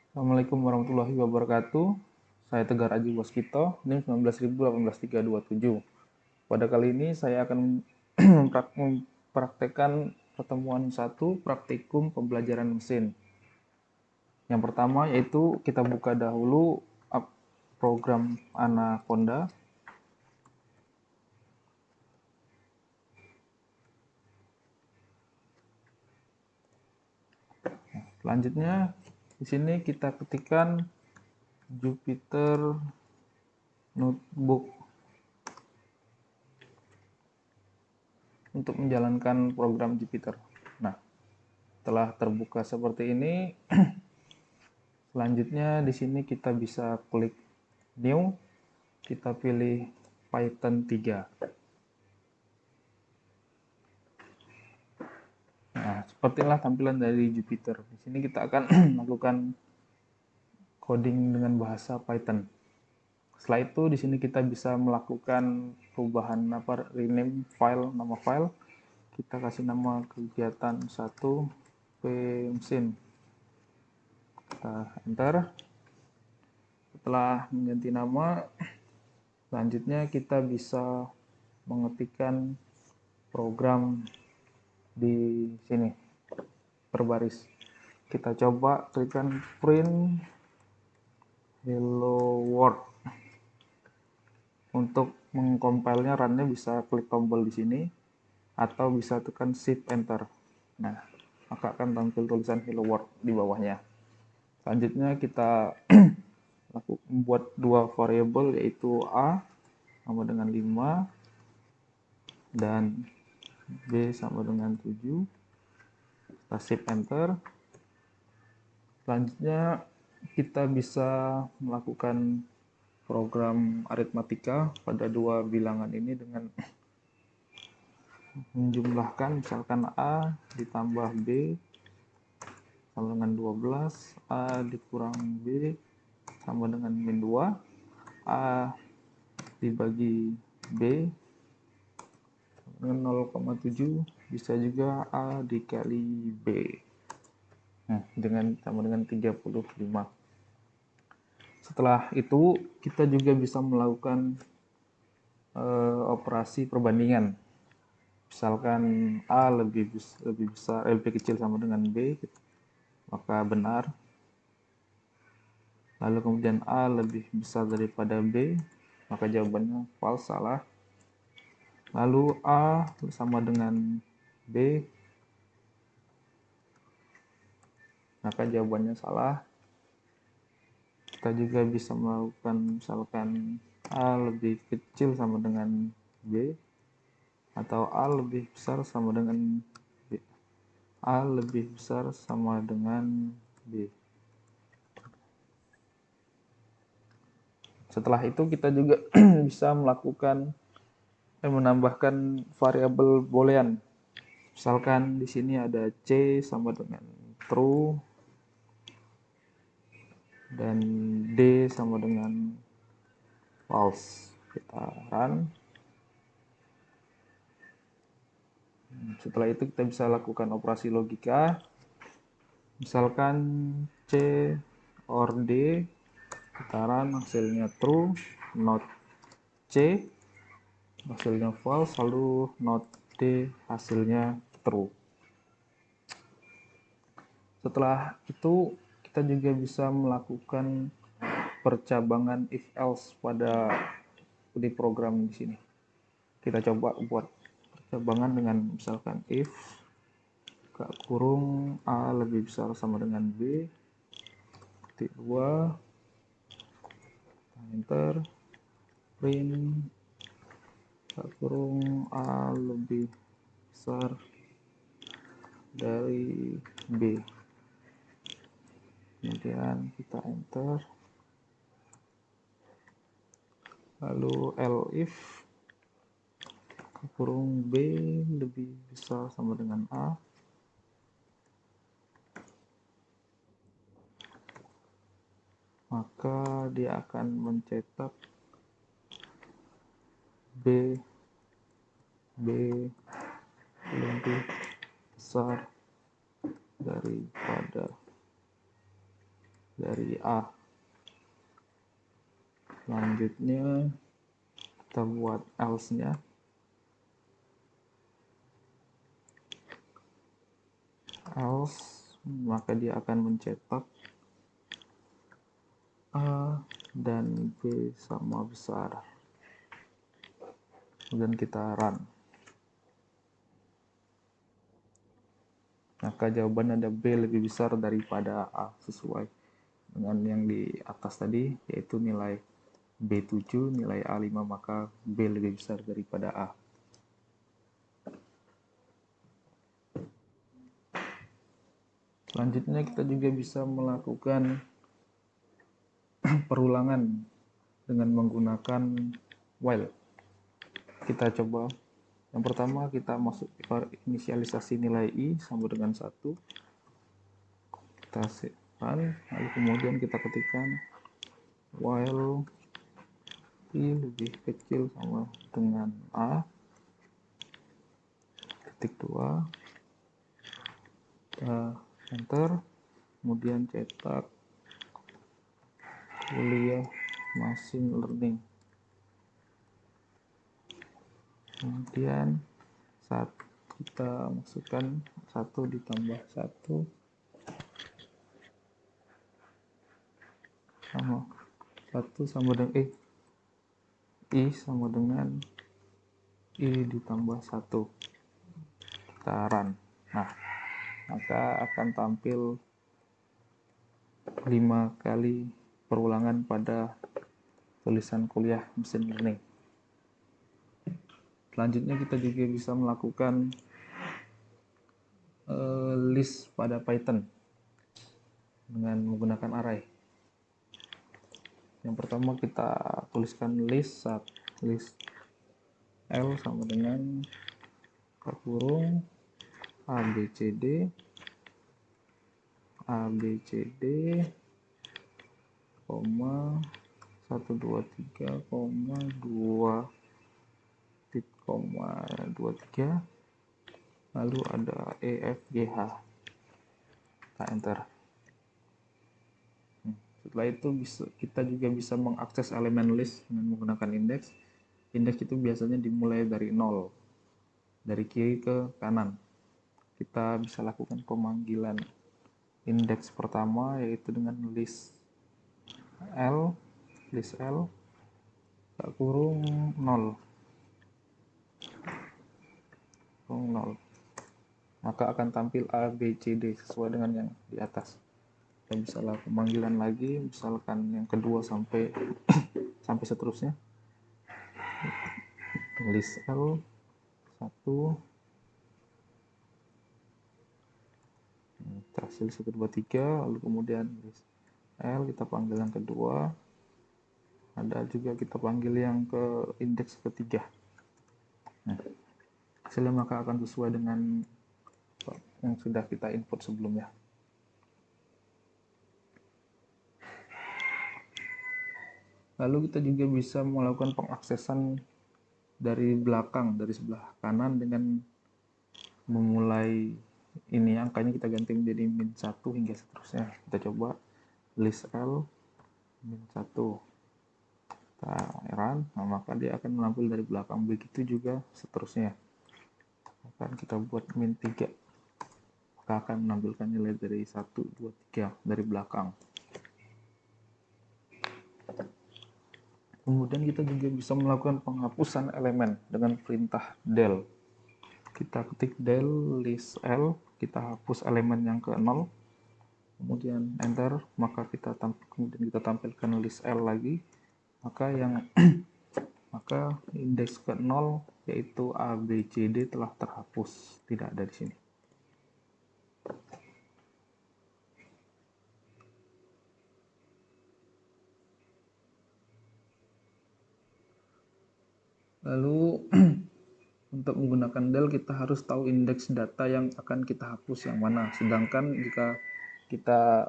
Assalamualaikum warahmatullahi wabarakatuh. Saya Tegar Aji Waskito, NIM 19.18327. Pada kali ini saya akan mempraktekkan pertemuan 1 praktikum pembelajaran mesin. Yang pertama yaitu kita buka dahulu program Anaconda. Selanjutnya di sini kita ketikkan Jupyter Notebook untuk menjalankan program Jupyter. Nah, setelah terbuka seperti ini, selanjutnya di sini kita bisa klik New, kita pilih Python 3. Nah, sepertilah tampilan dari Jupyter. Di sini kita akan melakukan coding dengan bahasa Python. Setelah itu di sini kita bisa melakukan perubahan rename file, nama file. Kita kasih nama kegiatan 1 mesin. Kita enter. Setelah mengganti nama, selanjutnya kita bisa mengetikkan program di sini per baris. Kita coba klikkan print hello world. Untuk mengcompile-nya run-nya bisa klik tombol di sini atau bisa tekan shift enter. Nah, maka akan tampil tulisan hello world di bawahnya. Selanjutnya kita membuat dua variabel yaitu A sama dengan 5 dan B sama dengan 7. Kita shift enter. Selanjutnya kita bisa melakukan program aritmatika pada dua bilangan ini dengan menjumlahkan, misalkan A ditambah B sama dengan 12, A dikurang B sama dengan min 2, A dibagi B dengan 0,7, bisa juga A dikali B. Nah, sama dengan 35. Setelah itu kita juga bisa melakukan operasi perbandingan. Misalkan A lebih besar, lebih kecil sama dengan B, maka benar. Lalu kemudian A lebih besar daripada B, maka jawabannya false, salah. Lalu A sama dengan B, maka jawabannya salah. Kita juga bisa melakukan misalkan A lebih kecil sama dengan B, atau A lebih besar sama dengan B. A lebih besar sama dengan B. Setelah itu kita juga bisa melakukan menambahkan variabel boolean. Misalkan di sini ada C sama dengan true dan D sama dengan false. Kita run. Setelah itu kita bisa lakukan operasi logika. Misalkan C or D, kita run, hasilnya true, not C hasilnya false, lalu not D hasilnya true. Setelah itu kita juga bisa melakukan percabangan if else pada di program di sini. Kita coba buat percabangan dengan misalkan if kurung A lebih besar sama dengan B, titik 2, enter, print kurung A lebih besar dari B. Kemudian kita enter, lalu elif kurung B lebih besar sama dengan A, maka dia akan mencetak B lebih besar daripada dari A. Selanjutnya kita buat else-nya. Else, maka dia akan mencetak A dan B sama besar. Kemudian kita run. Maka jawabannya ada B lebih besar daripada A, sesuai dengan yang di atas tadi, yaitu nilai B7, nilai A5, maka B lebih besar daripada A. Selanjutnya kita juga bisa melakukan perulangan dengan menggunakan while. Kita coba. Yang pertama kita masuk inisialisasi nilai I sama dengan 1. Kita run, lalu kemudian kita ketikkan while I lebih kecil sama dengan A, titik 2, kita enter, kemudian cetak kuliah machine learning. Kemudian saat kita masukkan 1 ditambah 1 sama 1 sama dengan I sama dengan I ditambah 1. Kita run. Nah, maka akan tampil 5 kali perulangan pada tulisan kuliah mesin learning. Selanjutnya kita juga bisa melakukan list pada Python dengan menggunakan array. Yang pertama kita tuliskan list L sama dengan kurung ABCD koma 1 2 3 koma 2 23, lalu ada EFGH. Kita enter. Setelah itu kita juga bisa mengakses elemen list dengan menggunakan indeks. Indeks itu biasanya dimulai dari 0, dari kiri ke kanan. Kita bisa lakukan pemanggilan indeks pertama yaitu dengan list L kurung 0, maka akan tampil A, B, C, D sesuai dengan yang di atas. Kita bisa lakukan pemanggilan lagi, misalkan yang kedua sampai sampai seterusnya. List L 1, hasil 1 2 3, lalu kemudian list L kita panggil yang kedua, ada juga kita panggil yang ke indeks ketiga. Nah, hasilnya maka akan sesuai dengan yang sudah kita input sebelumnya. Lalu kita juga bisa melakukan pengaksesan dari belakang, dari sebelah kanan dengan memulai ini angkanya kita ganti menjadi -1 hingga seterusnya. Kita coba list L -1. Kita run, nah maka dia akan menampil dari belakang. Begitu juga seterusnya. Akan kita buat -3. Maka akan menampilkan nilai dari 1, 2, 3 dari belakang. Kemudian kita juga bisa melakukan penghapusan elemen dengan perintah del. Kita ketik del list L, kita hapus elemen yang ke 0, kemudian enter, maka kemudian kita tampilkan list L lagi, maka yang maka indeks ke 0 yaitu A, B, C, D telah terhapus, tidak ada di sini. Lalu untuk menggunakan del kita harus tahu indeks data yang akan kita hapus yang mana. Sedangkan jika kita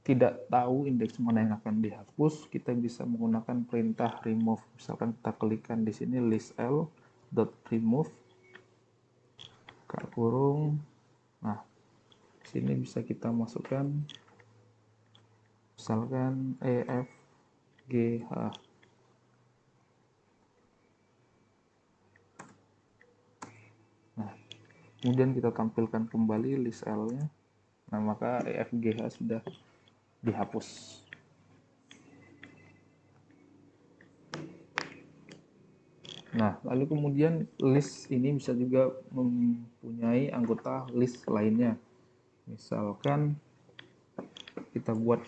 tidak tahu indeks mana yang akan dihapus, kita bisa menggunakan perintah remove. Misalkan kita klikkan di sini list L .remove kurung. Nah, sini bisa kita masukkan misalkan EFGH. Nah, kemudian kita tampilkan kembali list L-nya. Nah, maka EFGH sudah dihapus. Nah, lalu kemudian list ini bisa juga mempunyai anggota list lainnya. Misalkan kita buat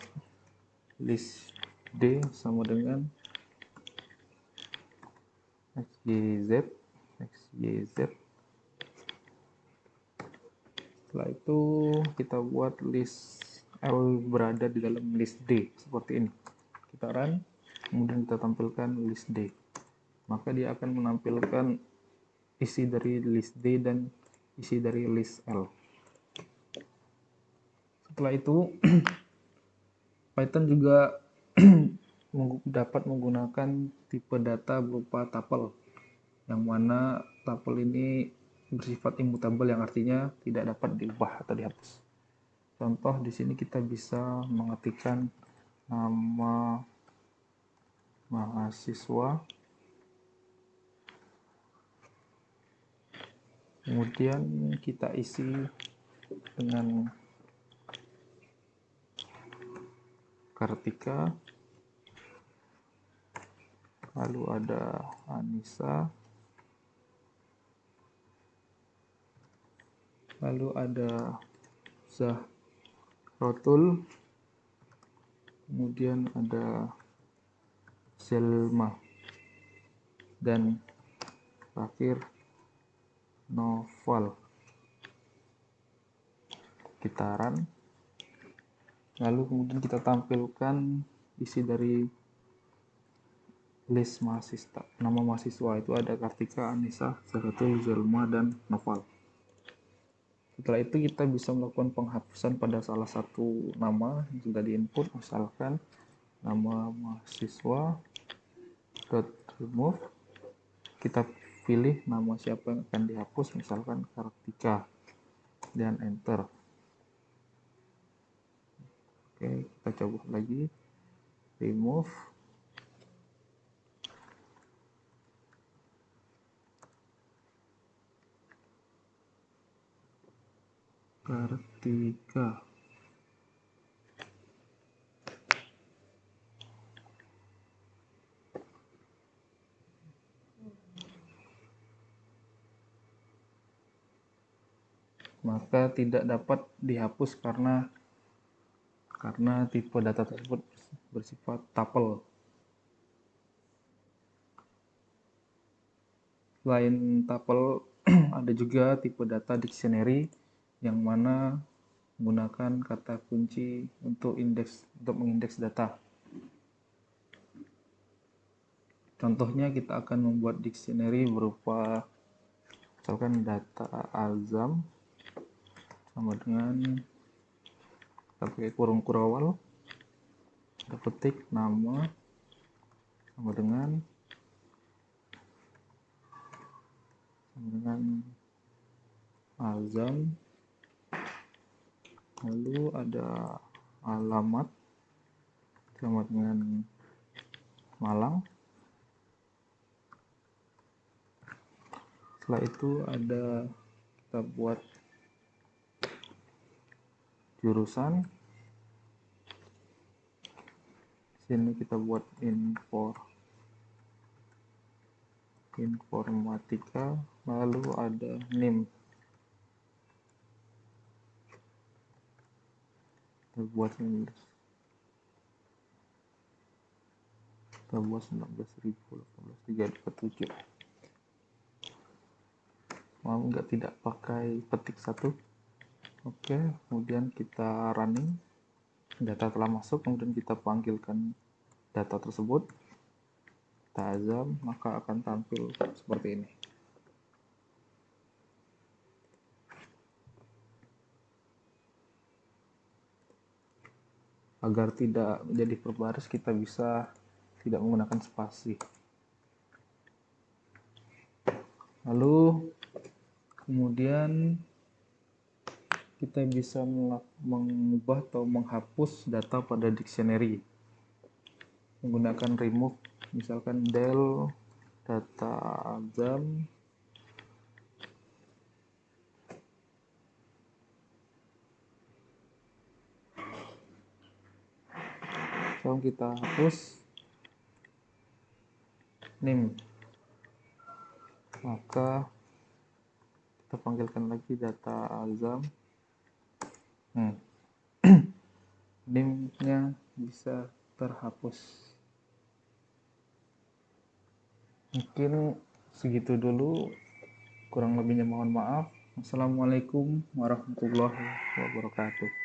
list D sama dengan XYZ. Setelah itu kita buat list L berada di dalam list D seperti ini. Kita run, kemudian kita tampilkan list D. Maka dia akan menampilkan isi dari list D dan isi dari list L. Setelah itu Python juga dapat menggunakan tipe data berupa tuple, yang mana tuple ini bersifat immutable, yang artinya tidak dapat diubah atau dihapus. Contoh di sini kita bisa mengetikkan nama mahasiswa, kemudian kita isi dengan Kartika, lalu ada Anissa, lalu ada Zahrotul, kemudian ada Selma, dan terakhir Noval. Kita run, lalu kemudian kita tampilkan isi dari list mahasiswa. Nama mahasiswa itu ada Kartika, Anissa, Zahrotul, Zelma, dan Noval. Setelah itu kita bisa melakukan penghapusan pada salah satu nama yang sudah diinput, misalkan nama mahasiswa .remove. Kita pilih nama siapa yang akan dihapus, misalkan Kartika, dan enter. Oke, kita coba lagi, remove, Kartika. Maka tidak dapat dihapus karena tipe data tersebut bersifat tuple. Selain tuple, ada juga tipe data dictionary, yang mana menggunakan kata kunci untuk mengindeks data. Contohnya kita akan membuat dictionary berupa misalkan data Azam sama dengan kita pakai kurung kurawal, kita petik nama sama dengan Azam, lalu ada alamat sama dengan Malang. Setelah itu ada kita buat jurusan, sini kita buat informatika, lalu ada NIM, kita buat 19.018.327. Mau nggak tidak pakai petik satu. Oke, kemudian kita running, data telah masuk, kemudian kita panggilkan data tersebut, kita azam, maka akan tampil seperti ini. Agar tidak menjadi berbaris, kita bisa tidak menggunakan spasi. Lalu kemudian kita bisa mengubah atau menghapus data pada dictionary menggunakan remove, misalkan del data Azam, lalu kita hapus name, maka kita panggilkan lagi data Azam. Name-nya bisa terhapus. Mungkin segitu dulu, kurang lebihnya mohon maaf. Assalamualaikum warahmatullahi wabarakatuh.